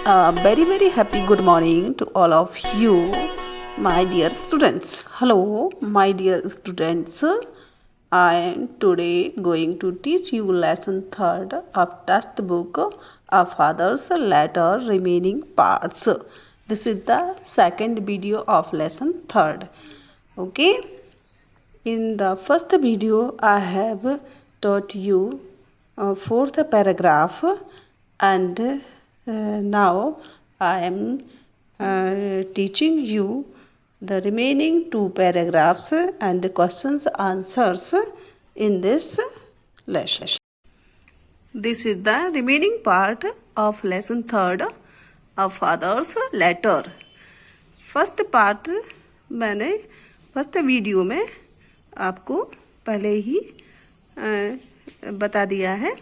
A very happy good morning to all of you, my dear students. Hello, my dear students. I am today going to teach you lesson 3rd of textbook A Father's Letter remaining parts. This is the second video of lesson 3rd. Okay. In the first video, I have taught you fourth paragraph, and now I am teaching you the remaining 2 paragraphs and the questions answers in this lesson. This is the remaining part of lesson 3rd, A Father's Letter. First part मैंने first video में आपको पहले ही बता दिया है,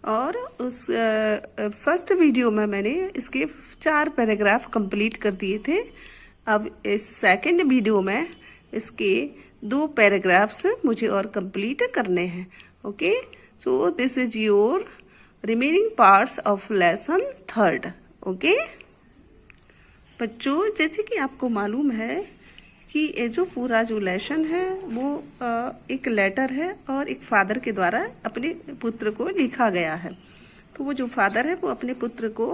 और उस first video में मैंने इसके 4 पैराग्राफ कंप्लीट कर दिए थे। अब इस सेकंड वीडियो में इसके 2 पैराग्राफ्स मुझे और कंप्लीट करने हैं। Okay, so this is your remaining parts of lesson 3rd। Okay बच्चों, जैसे कि आपको मालूम है कि ये जो पूरा जो लेसन है वो एक लेटर है और एक फादर के द्वारा अपने पुत्र को लिखा गया है। तो वो जो फादर है वो अपने पुत्र को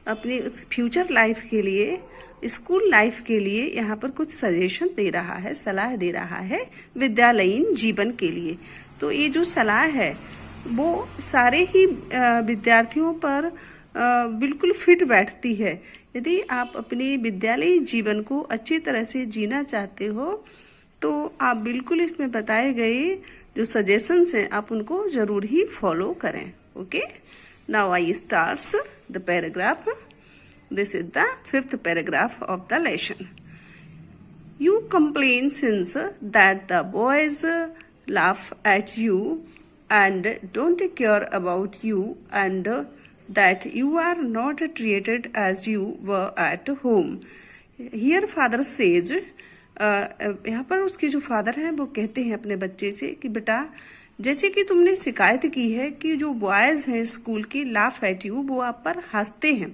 अपने उस फ्यूचर लाइफ के लिए, स्कूल लाइफ के लिए यहाँ पर कुछ सजेशन दे रहा है, सलाह दे रहा है विद्यालयीन जीवन के लिए। तो ये जो सलाह है वो सारे ही विद्यार्थियों पर बिल्कुल फिट बैठती है। यदि आप अपने विद्यालय जीवन को अच्छी तरह से जीना चाहते हो तो आप बिल्कुल इसमें बताए गए जो सजेशंस हैं आप उनको जरूर ही फॉलो करें। Okay, now I starts the paragraph. This is the 5th paragraph of the lesson. You complain since that the boys laugh at you and don't care about you, and that you are not treated as you were at home. Here father says, यहाँ पर उसके जो father हैं वो कहते हैं अपने बच्चे से कि बेटा, जैसे कि तुमने शिकायत की है कि जो बॉयज हैं स्कूल के लाफ एट यू, वो आप पर हंसते हैं,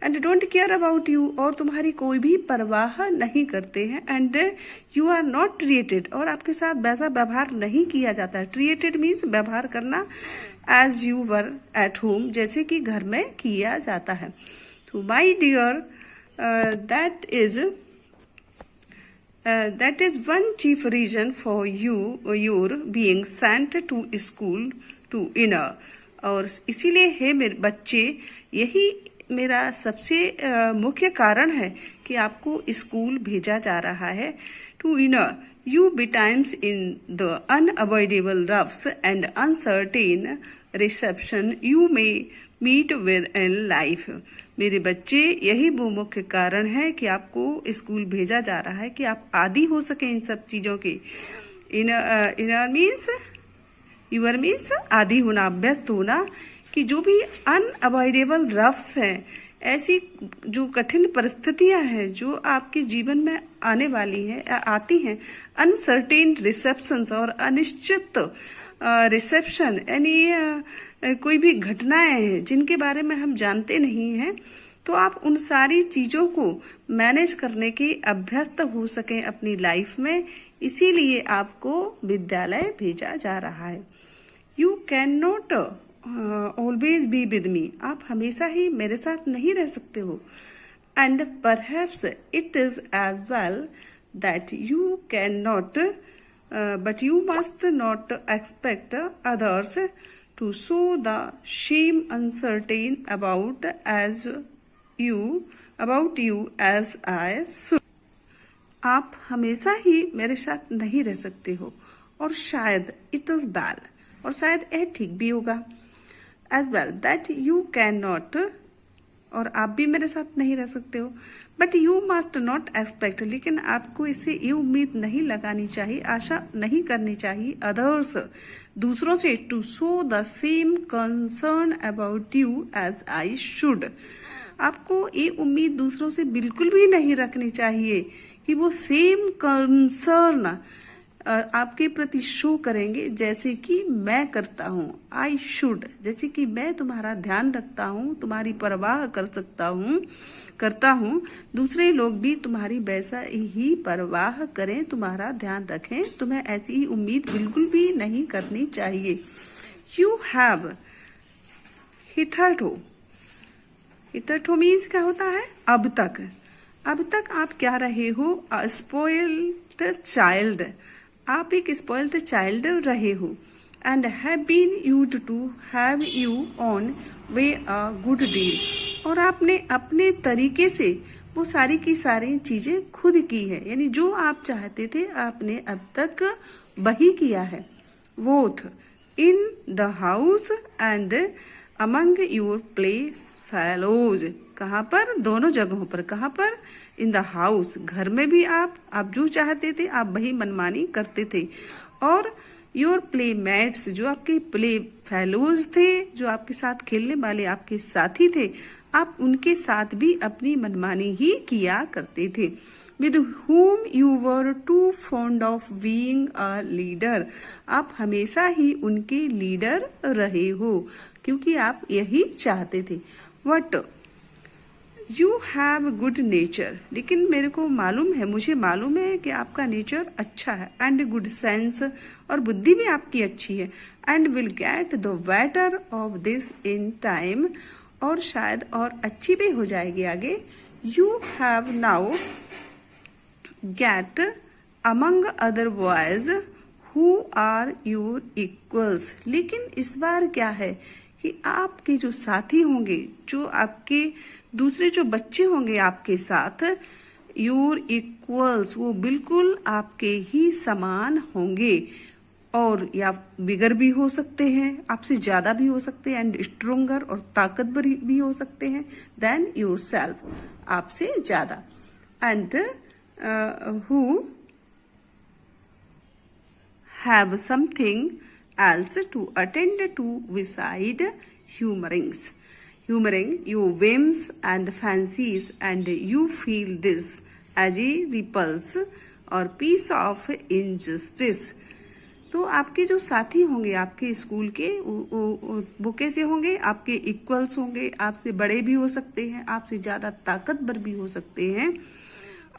and don't care about you, और तुम्हारी कोई भी परवाह नहीं करते हैं, and you are not treated, और आपके साथ वैसा व्यवहार नहीं किया जाता है। ट्रीटेड मीन्स व्यवहार करना, as you were at home, जैसे कि घर में किया जाता है। तो my dear, that is one chief reason for your being sent to school to inner, और इसीलिए है मेरे बच्चे, यही मेरा सबसे मुख्य कारण है कि आपको स्कूल भेजा जा रहा है। To inure you betimes in the unavoidable roughs and uncertain reception you may meet with in life. मेरे बच्चे, यही वो मुख्य कारण है कि आपको स्कूल भेजा जा रहा है कि आप आदी हो सके इन सब चीजों के। इनर मीन्स, यूर मीन्स आदी होना, अभ्यस्त होना, कि जो भी अनअवॉइडेबल रफ्स हैं, ऐसी जो कठिन परिस्थितियां हैं जो आपके जीवन में आने वाली हैं, आती हैं, अनसर्टेन रिसेप्शंस, और अनिश्चित रिसेप्शन, यानी कोई भी घटनाएं हैं जिनके बारे में हम जानते नहीं हैं, तो आप उन सारी चीजों को मैनेज करने के अभ्यस्त हो सकें अपनी लाइफ में, इसीलिए आपको विद्यालय भेजा जा रहा है। You can not always be with me, आप हमेशा ही मेरे साथ नहीं रह सकते हो, and perhaps it is as well that you can not, but you must not expect others to show the same uncertain about you as I should. आप हमेशा ही मेरे साथ नहीं रह सकते हो, और शायद इट इज बैल, और शायद यह ठीक भी होगा। As well that you can not, और आप भी मेरे साथ नहीं रह सकते हो, but you must not expect, लेकिन आपको इससे ये उम्मीद नहीं लगानी चाहिए, आशा नहीं करनी चाहिए, अदर्स, दूसरों से, to show the same concern about you as I should. आपको ये उम्मीद दूसरों से बिल्कुल भी नहीं रखनी चाहिए कि वो सेम कंसर्न, आपके प्रति शो करेंगे, जैसे कि मैं करता हूँ, आई शुड, जैसे कि मैं तुम्हारा ध्यान रखता हूँ, तुम्हारी परवाह करता हूँ, दूसरे लोग भी तुम्हारी वैसा ही परवाह करें, तुम्हारा ध्यान रखें, तुम्हें ऐसी ही उम्मीद बिल्कुल भी नहीं करनी चाहिए। यू हैव हिथरटो, हिथरटो मीन्स क्या होता है? अब तक आप क्या रहे हो? स्पॉइल्ड चाइल्ड, आप एक स्पॉइल्ड चाइल्ड रहे हो। And have been used to have you on way a good deal, और आपने अपने तरीके से वो सारी की सारी चीजें खुद की है, यानी जो आप चाहते थे आपने अब तक वही किया है। Both in the house and among your play fellows, कहाँ पर? दोनों जगहों पर। कहाँ पर? इन द हाउस, घर में भी आप जो चाहते थे आप वही मनमानी करते थे, और योर प्ले मेट्स, जो आपके प्ले फेलोज थे, जो आपके साथ खेलने वाले आपके साथी थे, आप उनके साथ भी अपनी मनमानी ही किया करते थे। With whom you were too fond of being a leader, आप हमेशा ही उनके लीडर रहे हो क्योंकि आप यही चाहते थे। What you have good nature, लेकिन मुझे मालूम है कि आपका नेचर अच्छा है। एंड गुड सेंस, और बुद्धि भी आपकी अच्छी है। And will get the better of this in time, और शायद और अच्छी भी हो जाएगी आगे। You have now get among other boys who are your equals, लेकिन इस बार क्या है कि आपके जो साथी होंगे, जो आपके दूसरे जो बच्चे होंगे आपके साथ, योर इक्वल्स, वो बिल्कुल आपके ही समान होंगे, और या बिगर भी हो सकते हैं, आपसे ज्यादा भी हो सकते हैं, एंड स्ट्रोंगर, और ताकतवर भी हो सकते हैं, देन योर सेल्फ, आपसे ज्यादा। And who have something else to attend to beside humoring your whims and fancies, and you feel this as a repulse or piece of injustice। तो आपके जो साथी होंगे आपके स्कूल के, वो कैसे होंगे? आपके इक्वल्स होंगे, आपसे बड़े भी हो सकते हैं, आपसे ज्यादा ताकतवर भी हो सकते हैं,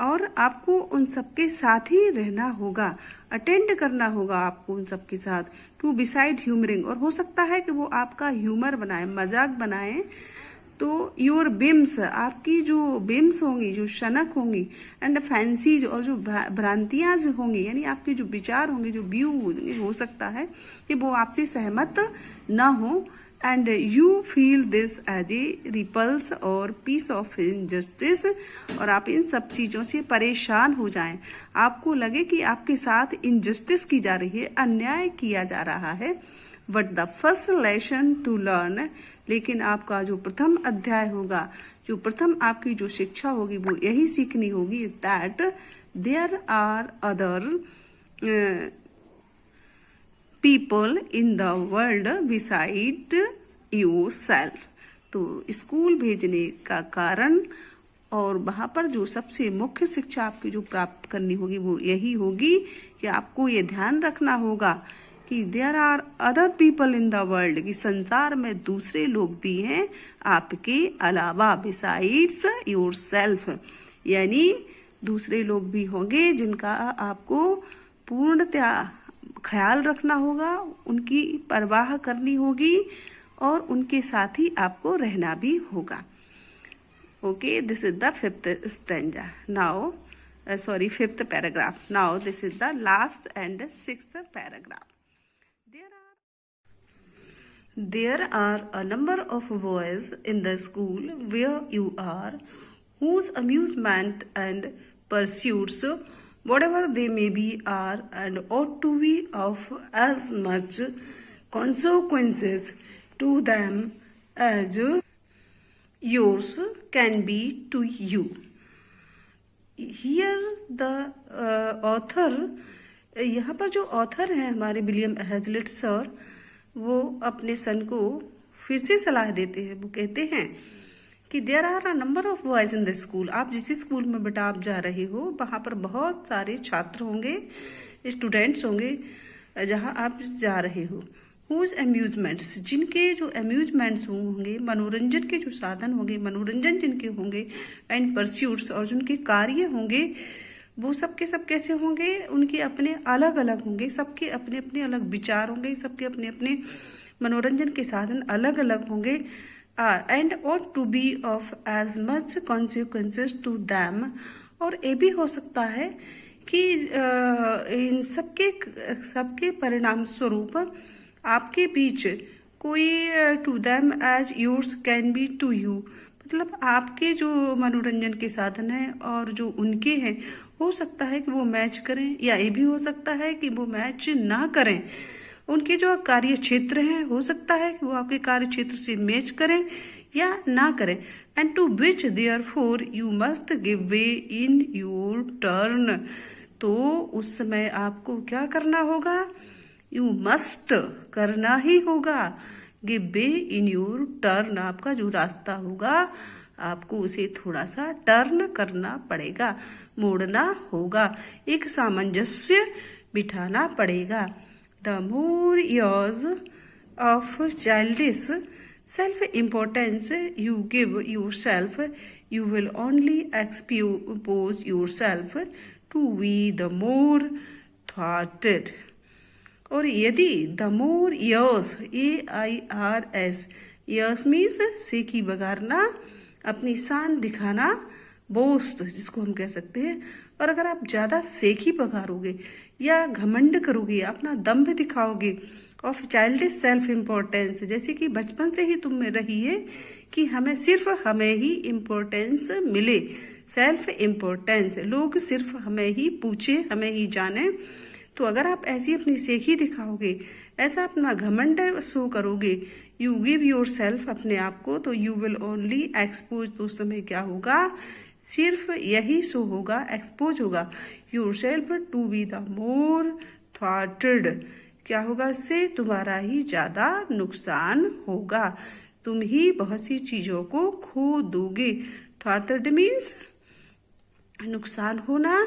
और आपको उन सबके साथ ही रहना होगा, अटेंड करना होगा आपको उन सबके साथ। टू बिसाइड ह्यूमरिंग, और हो सकता है कि वो आपका ह्यूमर बनाए, मजाक बनाए। तो योर बिम्स, आपकी जो बिम्स होंगी, जो शनक होंगी, एंड फैंसीज, और जो भ्रांतियां होंगी, यानी आपके जो विचार होंगे, जो व्यू हो सकता है कि वो आपसे सहमत ना हो। And you feel this as a repulse or piece of injustice, और आप इन सब चीजों से परेशान हो जाएं, आपको लगे कि आपके साथ इनजस्टिस की जा रही है, अन्याय किया जा रहा है। But the first lesson to learn, लेकिन आपका जो प्रथम अध्याय होगा, जो प्रथम आपकी जो शिक्षा होगी, वो यही सीखनी होगी, that there are other people in the world beside yourself. तो स्कूल भेजने का कारण और वहां पर जो सबसे मुख्य शिक्षा आपकी जो प्राप्त करनी होगी वो यही होगी कि आपको ये ध्यान रखना होगा कि there are other people in the world, कि संसार में दूसरे लोग भी हैं आपके अलावा, बिसाइड्स योरसेल्फ, यानी दूसरे लोग भी होंगे जिनका आपको पूर्णतया ख्याल रखना होगा, उनकी परवाह करनी होगी, और उनके साथ ही आपको रहना भी होगा। Okay, this is the fifth stanza now, fifth paragraph. Now this is the last and sixth paragraph. There are a number of boys in the school where you are, whose amusement and pursuits, whatever they may be, are and ought to be of as much consequences to them as yours can be to you. Here the author, यहाँ पर जो author हैं हमारे William हेजलिट sir, वो अपने सन को फिर से सलाह देते हैं। वो कहते हैं कि there are a number of boys in the school, आप जिस स्कूल में बेटा आप जा रहे हो वहां पर बहुत सारे छात्र होंगे, स्टूडेंट्स होंगे जहाँ आप जा रहे हो। हुज अम्यूजमेंट्स, जिनके जो अम्यूजमेंट्स होंगे, मनोरंजन के जो साधन होंगे, मनोरंजन जिनके होंगे, एंड परस्यूट्स, और जिनके कार्य होंगे, वो सबके सब कैसे होंगे, उनके अपने अलग अलग होंगे, सबके अपने अपने अलग विचार होंगे, सबके अपने अपने मनोरंजन के साधन अलग अलग होंगे। एंड और to be of as much consequences to them, और ये भी हो सकता है कि इन सबके परिणाम स्वरूप आपके बीच कोई to them as yours can be to you, मतलब आपके जो मनोरंजन के साधन हैं और जो उनके हैं, हो सकता है कि वो मैच करें, या ये भी हो सकता है कि वो मैच ना करें। उनके जो कार्य क्षेत्र हैं, हो सकता है कि वो आपके कार्य क्षेत्र से मैच करें या ना करें। And to which therefore you must give way in your turn, तो उस समय आपको क्या करना होगा, यू मस्ट करना ही होगा, give way in your turn, आपका जो रास्ता होगा आपको उसे थोड़ा सा टर्न करना पड़ेगा, मोड़ना होगा, एक सामंजस्य बिठाना पड़ेगा। The more years of childish self-importance you give yourself, you will only expose yourself to be the more thwarted. और यदि the more years, AIRS, years means सेखी बगारना, अपनी शान दिखाना, बोस्ट जिसको हम कह सकते हैं। और अगर आप ज़्यादा सेखी बघारोगे या घमंड करोगे, अपना दम्भ दिखाओगे, ऑफ चाइल्डिश सेल्फ इम्पोर्टेंस, जैसे कि बचपन से ही तुम में रही है कि हमें ही इम्पोर्टेंस मिले, सेल्फ इम्पोर्टेंस, लोग सिर्फ हमें ही पूछे, हमें ही जाने, तो अगर आप ऐसी अपनी सेखी दिखाओगे, ऐसा अपना घमंड शो करोगे, यू गिव योर सेल्फ, अपने आप को, तो यू विल ओनली एक्सपोज, तो उस समय क्या होगा, सिर्फ यही शो होगा, एक्सपोज होगा, yourself to be the more thwarted, क्या होगा, इससे तुम्हारा ही ज्यादा नुकसान होगा, तुम ही बहुत सी चीजों को खो दोगे। थ्वार्टेड मीन्स नुकसान होना,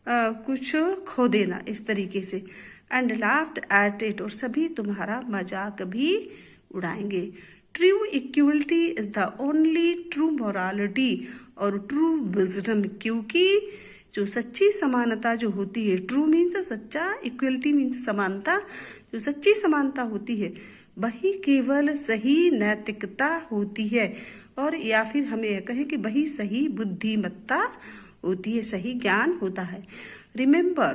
कुछ खो देना, इस तरीके से। एंड लाफ्ड एट इट, और सभी तुम्हारा मजाक भी उड़ाएंगे। True equality is the only true morality और ट्रू विजडम, क्योंकि जो सच्ची समानता जो होती है, ट्रू मीन्स सच्चा, इक्वलिटी मीन्स समानता, जो सच्ची समानता होती है वही केवल सही नैतिकता होती है, और या फिर हमें यह कहें कि वही सही बुद्धिमत्ता होती है, सही ज्ञान होता है। रिमेम्बर,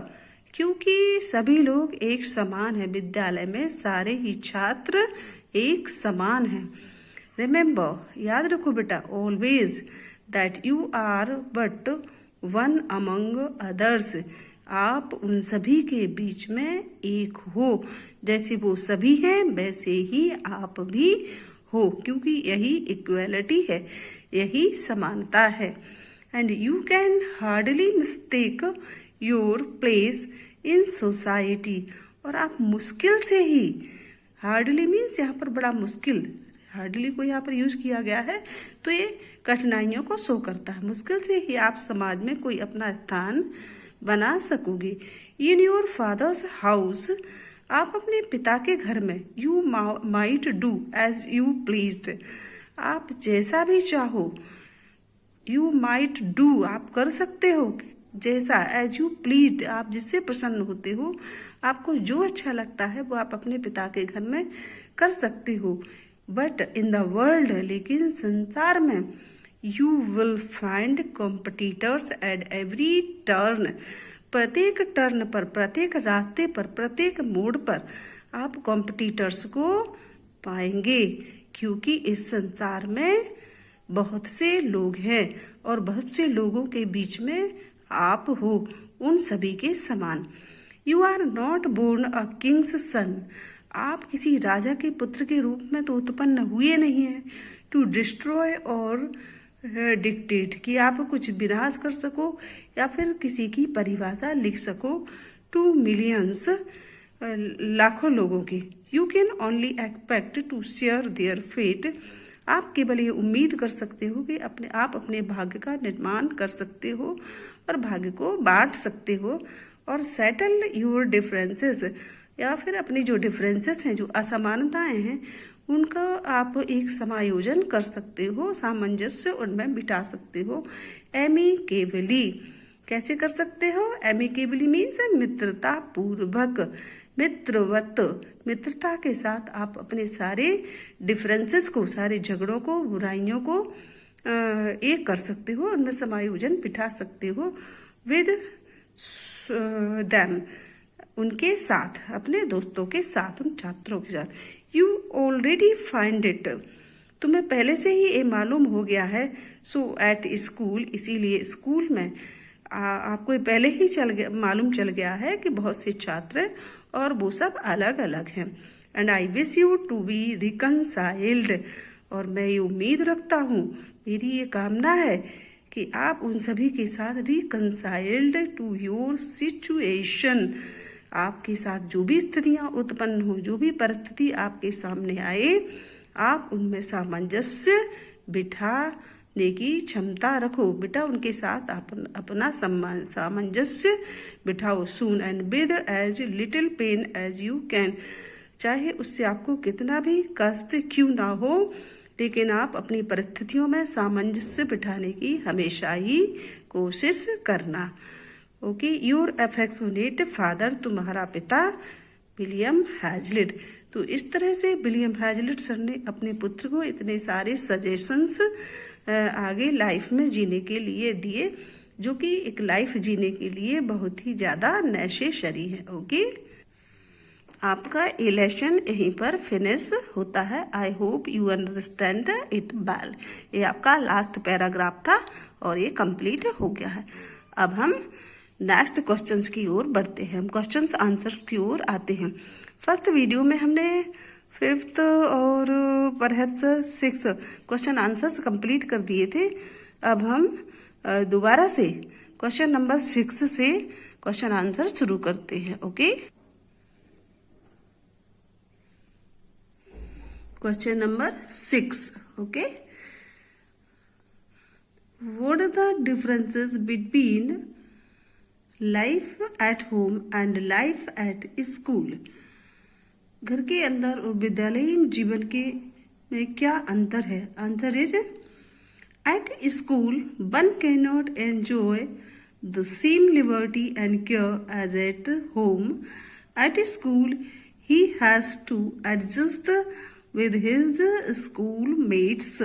क्योंकि सभी लोग एक समान है, विद्यालय में सारे ही छात्र एक समान हैं। रिमेम्बर, याद रखो बेटा, always that you are but one among others, आप उन सभी के बीच में एक हो, जैसे वो सभी हैं वैसे ही आप भी हो, क्योंकि यही इक्वलिटी है, यही समानता है। And you can hardly mistake your place in society, और आप मुश्किल से ही, हार्डली मीन्स यहाँ पर बड़ा मुश्किल, हार्डली को यहाँ पर यूज किया गया है, तो ये कठिनाइयों को शो करता है, मुश्किल से ही आप समाज में कोई अपना स्थान बना सकोगे। इन योर फादर्स हाउस, आप अपने पिता के घर में, you might do as you pleased, आप जैसा भी चाहो, यू माइट डू, आप कर सकते हो जैसा, एज यू प्लीज्ड, आप जिससे प्रसन्न होते हो, आपको जो अच्छा लगता है वो आप अपने पिता के घर में कर सकते हो। बट इन द वर्ल्ड, लेकिन संसार में, you will find competitors at every turn, प्रत्येक टर्न पर, प्रत्येक रास्ते पर, प्रत्येक मोड़ पर आप कॉम्पिटिटर्स को पाएंगे, क्योंकि इस संसार में बहुत से लोग हैं और बहुत से लोगों के बीच में आप हो, उन सभी के समान। You are not born a king's son, आप किसी राजा के पुत्र के रूप में तो उत्पन्न हुए नहीं हैं, टू डिस्ट्रॉय और डिक्टेट, कि आप कुछ विनाश कर सको या फिर किसी की परिभाषा लिख सको, टू मिलियंस, लाखों लोगों की। You can only expect to share their fate, आप केवल ये उम्मीद कर सकते हो कि आप अपने भाग्य का निर्माण कर सकते हो और भाग्य को बांट सकते हो। और सेटल योर डिफरेंसेस, या फिर अपनी जो डिफरेंसेस हैं, जो असमानताएं हैं, उनका आप एक समायोजन कर सकते हो, सामंजस्य उनमें बिठा सकते हो। एमिकेबली कैसे कर सकते हो? एमिकेबली मीन्स मित्रता पूर्वक, मित्रवत, मित्रता के साथ आप अपने सारे डिफरेंसेस को, सारे झगड़ों को, बुराइयों को एक कर सकते हो, उनमें समायोजन बिठा सकते हो। विद देम, उनके साथ, अपने दोस्तों के साथ, उन छात्रों के साथ। यू ऑलरेडी फाइंड इट, तुम्हें पहले से ही ये मालूम हो गया है। सो एट स्कूल, इसीलिए स्कूल में आपको पहले ही मालूम चल गया है कि बहुत से छात्र हैं और वो सब अलग अलग हैं। And I wish you to be reconciled, और मैं ये उम्मीद रखता हूँ, मेरी ये कामना है कि आप उन सभी के साथ रिकनसाइल्ड टू योर सिचुएशन, आपके साथ जो भी स्थितियां उत्पन्न हो, जो भी परिस्थिति आपके सामने आए, आप उनमें सामंजस्य बिठाने की क्षमता रखो। बेटा उनके साथ अपना सामंजस्य बिठाओ। Soon and with as little pain as you can, चाहे उससे आपको कितना भी कष्ट क्यों ना हो, लेकिन आप अपनी परिस्थितियों में सामंजस्य बिठाने की हमेशा ही कोशिश करना। ओके, योर अफेक्शनेट फादर, तुम्हारा पिता विलियम हैजलिट। तो इस तरह से विलियम हैजलिट सर ने अपने पुत्र को इतने सारे सजेशंस आगे लाइफ में जीने के लिए दिए, जो कि एक लाइफ जीने के लिए बहुत ही ज्यादा नेसेसरी है। ओके, आपका ये लेसन यहीं पर फिनिश होता है। I hope you understand it well. ये आपका लास्ट पैराग्राफ था और ये कंप्लीट हो गया है। अब हम नेक्स्ट क्वेश्चंस की ओर बढ़ते हैं, हम क्वेश्चंस आंसर्स की ओर आते हैं। फर्स्ट वीडियो में हमने 5th और perhaps 6th question answers complete कर दिए थे। अब हम दोबारा से क्वेश्चन नंबर 6 से क्वेश्चन आंसर शुरू करते हैं। Okay, question number 6। Okay, what are the differences between life at home and life at school? घर के अंदर और विद्यालयीन जीवन के में क्या अंतर है? Answer is, at school one can not enjoy the same liberty and care as at home. At school he has to adjust with his school mates.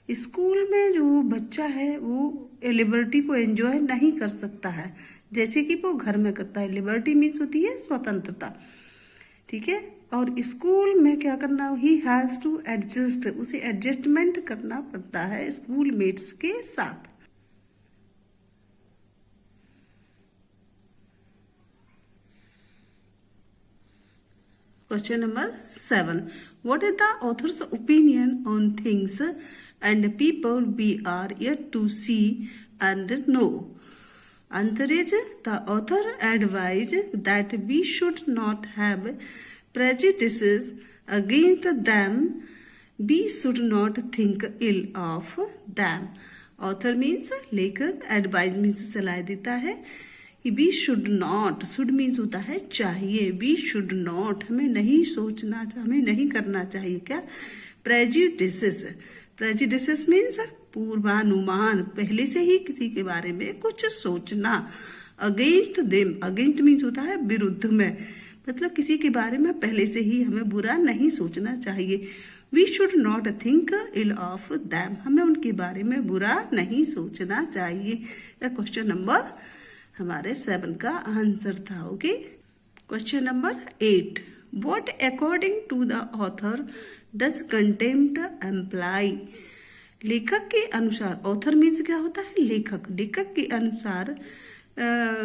School में जो बच्चा है वो लिबर्टी को एंजॉय नहीं कर सकता है जैसे कि वो घर में करता है। लिबर्टी मीन्स होती है स्वतंत्रता, ठीक है। और स्कूल में क्या करना, ही हैज टू एडजस्ट, उसे एडजस्टमेंट करना पड़ता है स्कूल मेट्स के साथ। Question number 7. What is the author's opinion on things and people we are yet to see and know? Answer is, the author advised that we should not have prejudices against them. We should not think ill of them. Author means लेखक, advise means सलाह देता है। We should not, should means होता है चाहिए, we should not हमें नहीं सोचना, हमें नहीं करना चाहिए क्या, प्रेजुडिसेस। प्रेजुडिसेस मीन्स पूर्वानुमान, पहले से ही किसी के बारे में कुछ सोचना। अगेंस्ट देम, अगेंस्ट मीन्स होता है विरुद्ध में, मतलब किसी के बारे में पहले से ही हमें बुरा नहीं सोचना चाहिए। We should not think ill of them, हमें उनके बारे में बुरा नहीं सोचना चाहिए। क्वेश्चन नंबर हमारे 7 का आंसर था। Okay, question number 8. What according to the author does contempt employ? लेखक के अनुसार, ऑथर मीन्स क्या होता है, लेखक, लेखक के अनुसार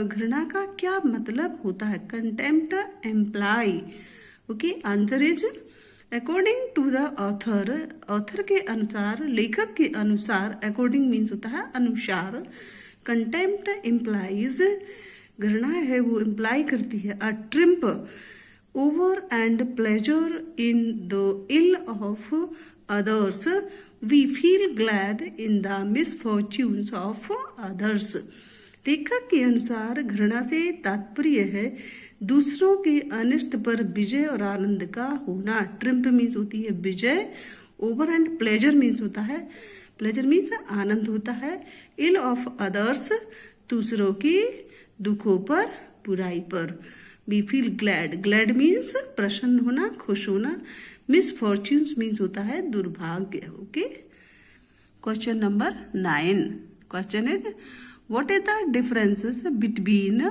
घृणा का क्या मतलब होता है, contempt employ. Okay, answer is according to the author, author के अनुसार, लेखक के अनुसार, अकॉर्डिंग मीन्स होता है अनुसार, कंटेम्प्ट इम्प्लाइज, घृणा है वो इम्प्लाई करती है a triumph over and pleasure in the ill of others. We feel glad in the misfortunes of others. लेखक के अनुसार घृणा से तात्पर्य है दूसरों के अनिष्ट पर विजय और आनंद का होना। ट्रिम्प मीन्स होती है विजय, ओवर एंड प्लेजर मीन्स होता है, प्लेजर मीन्स आनंद होता है। इल ऑफ अदर्स दूसरों के दुखों पर, बुराई पर। We feel glad, glad means प्रसन्न होना, खुश होना। मिसफॉर्च्यून्स मीन्स होता है दुर्भाग्य। Okay, question number 9 question is what is the differences between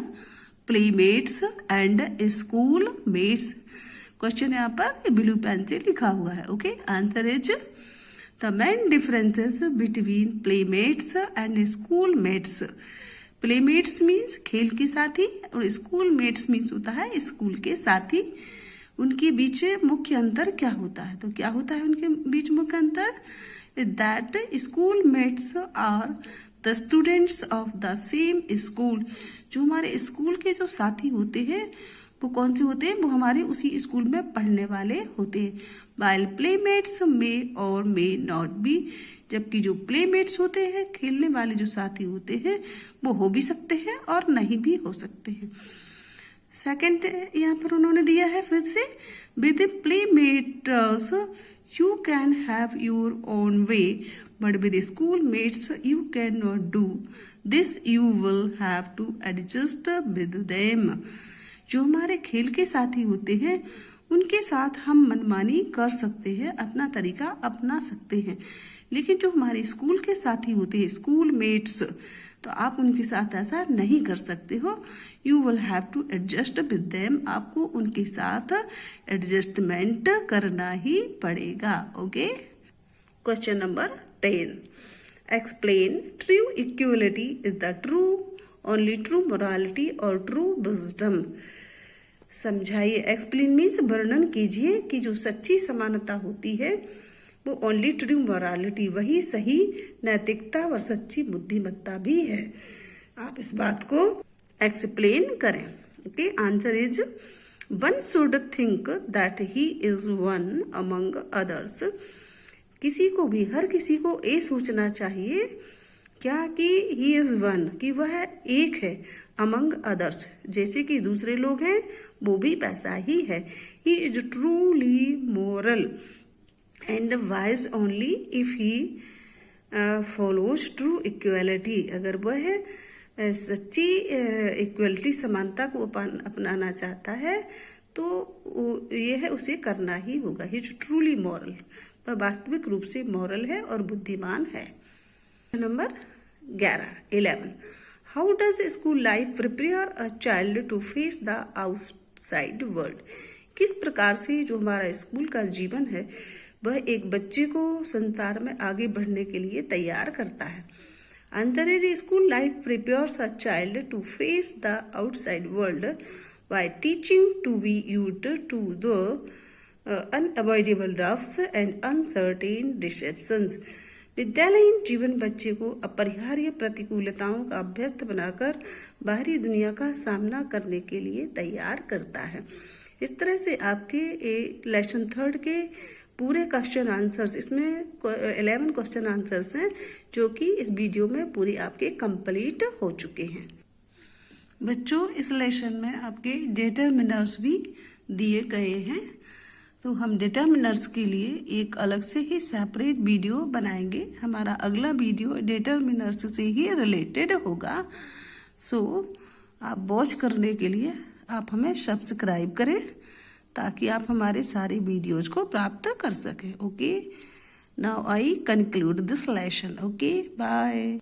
playmates and school mates. क्वेश्चन यहाँ पर ब्लू पेन से लिखा हुआ है। Okay, answer is the main differences between playmates and school mates. Playmates means खेल के साथी और स्कूल मेट्स मीन्स होता है स्कूल के साथी। उनके बीच मुख्य अंतर क्या होता है? तो क्या होता है उनके बीच मुख्य अंतर? That school mates are the students of the same school. जो हमारे स्कूल के जो साथी होते हैं वो कौन से होते हैं? वो हमारे उसी स्कूल में पढ़ने वाले होते हैं। वाइल प्लेमेट्स मे और मे नॉट बी, जबकि जो प्लेमेट्स होते हैं, खेलने वाले जो साथी होते हैं, वो हो भी सकते हैं और नहीं भी हो सकते हैं। सेकंड यहाँ पर उन्होंने दिया है फिर से, with playmates you can have your own way but with school mates you can not do this, you will have to adjust with them. जो हमारे खेल के साथी होते हैं उनके साथ हम मनमानी कर सकते हैं, अपना तरीका अपना सकते हैं, लेकिन जो हमारे स्कूल के साथी होते हैं, स्कूल मेट्स, तो आप उनके साथ ऐसा नहीं कर सकते हो। You will have to adjust with them, आपको उनके साथ एडजस्टमेंट करना ही पड़ेगा। Okay, question number 10 explain true equality is the true only true morality और ट्रू विजडम। समझाइए, एक्सप्लेन मीन्स वर्णन कीजिए कि जो सच्ची समानता होती है वो ओनली ट्रू मोरालिटी, वही सही नैतिकता और सच्ची बुद्धिमत्ता भी है। आप इस बात को एक्सप्लेन करें। Okay, answer is one should think that he is one among others. किसी को भी, हर किसी को ये सोचना चाहिए क्या कि ही इज वन, कि वह एक है, अमंग अदर्स, जैसे कि दूसरे लोग हैं वो भी वैसा ही है। He is truly moral and wise only if he follows true equality. अगर वह सच्ची इक्वलिटी समानता को अपनाना चाहता है तो यह है उसे करना ही होगा। ही इज ट्रूली मॉरल, वह वास्तविक रूप से मॉरल है और बुद्धिमान है। Number 11 how does school life prepare a child to face the outside world. किस प्रकार से जो हमारा स्कूल का जीवन है वह एक बच्चे को संसार में आगे बढ़ने के लिए तैयार करता है। Answer is school life prepares a child to face the outside world by teaching to be used to the unavoidable roughs and uncertain deceptions. विद्यालयीन जीवन बच्चे को अपरिहार्य प्रतिकूलताओं का अभ्यस्त बनाकर बाहरी दुनिया का सामना करने के लिए तैयार करता है। इस तरह से आपके लेसन 3 के पूरे क्वेश्चन आंसर्स, इसमें 11 क्वेश्चन आंसर्स हैं जो कि इस वीडियो में पूरे आपके कंप्लीट हो चुके हैं। बच्चों, इस लेसन में आपके डिटरमिनर्स भी दिए गए हैं, तो हम डिटरमिनर्स के लिए एक अलग से ही सेपरेट वीडियो बनाएंगे। हमारा अगला वीडियो डिटरमिनर्स से ही रिलेटेड होगा। सो आप वॉच करने के लिए आप हमें सब्सक्राइब करें ताकि आप हमारे सारे वीडियोज को प्राप्त कर सकें। Okay, now I conclude this lesson. Okay, bye.